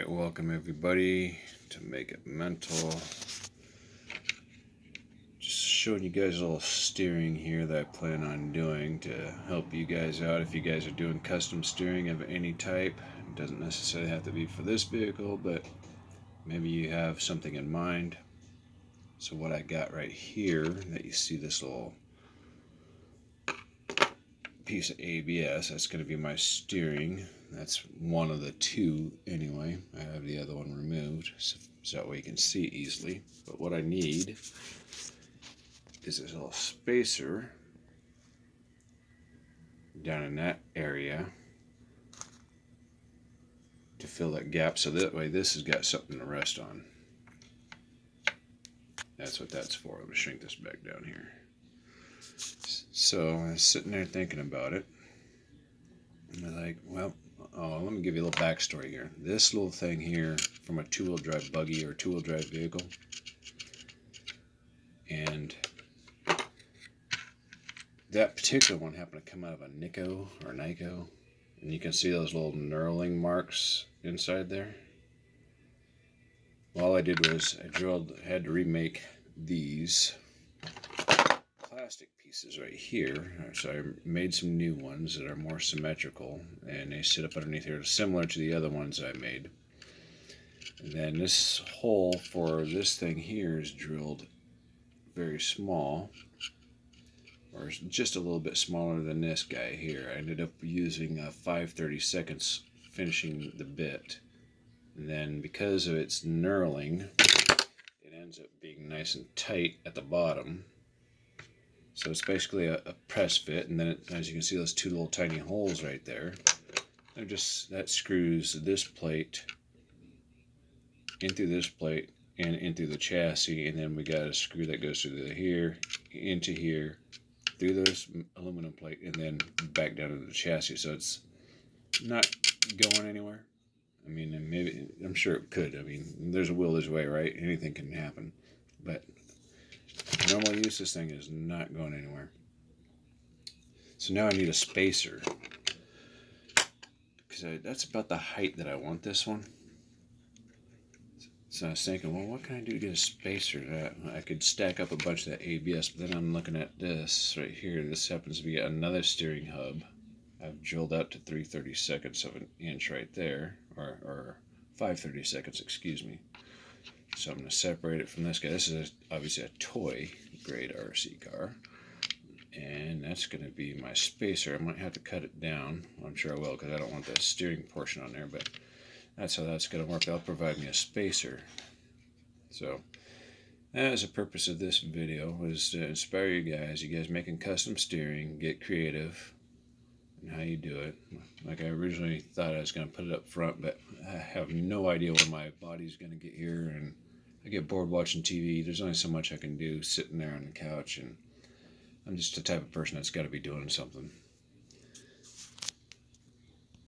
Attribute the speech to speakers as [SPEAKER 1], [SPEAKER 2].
[SPEAKER 1] Alright, welcome everybody to Make It Mental. Just showing you guys a little steering here that I plan on doing to help you guys out if you guys are doing custom steering of any type. It doesn't necessarily have to be for this vehicle, but maybe you have something in mind. So what I got right here, that you see this little piece of ABS, that's going to be my steering. That's one of the two anyway. I have the other one removed so that way you can see easily. But what I need is this little spacer down in that area to fill that gap, so that way this has got something to rest on. That's what that's for. I'm going to shrink this back down here. So I was sitting there thinking about it. And I'm like, well, let me give you a little backstory here. This little thing here from a two-wheel drive buggy or two-wheel drive vehicle. And that particular one happened to come out of a Nico or Nico. And you can see those little knurling marks inside there. Well, all I did was I had to remake these plastic pieces right here. So I made some new ones that are more symmetrical, and they sit up underneath here, similar to the other ones I made. And then this hole for this thing here is drilled very small, or just a little bit smaller than this guy here. I ended up using 5/32 finishing the bit, and then because of its knurling, it ends up being nice and tight at the bottom. So it's basically a press fit, and then as you can see, those two little tiny holes right there, that screws this plate in through this plate and in through the chassis, and then we got a screw that goes through here, into here, through this aluminum plate, and then back down into the chassis. So it's not going anywhere. I mean, I'm sure it could. I mean, there's a will, there's a way, right? Anything can happen, but normal use, this thing is not going anywhere. So now I need a spacer, because that's about the height that I want this one. So I was thinking, well, what can I do to get a spacer? That I could stack up a bunch of that ABS, but then I'm looking at this right here. This happens to be another steering hub. I've drilled out to 3/32 of an inch right there, or 5/32, excuse me. So I'm going to separate it from this guy. This is obviously a toy grade RC car. And that's going to be my spacer. I might have to cut it down. I'm sure I will, because I don't want the steering portion on there. But that's how that's going to work. That'll provide me a spacer. So that is the purpose of this video, was to inspire you guys making custom steering, get creative in how you do it. Like I originally thought I was going to put it up front, but I have no idea when my body's going to get here, and I get bored watching TV. There's only so much I can do sitting there on the couch, and I'm just the type of person that's got to be doing something.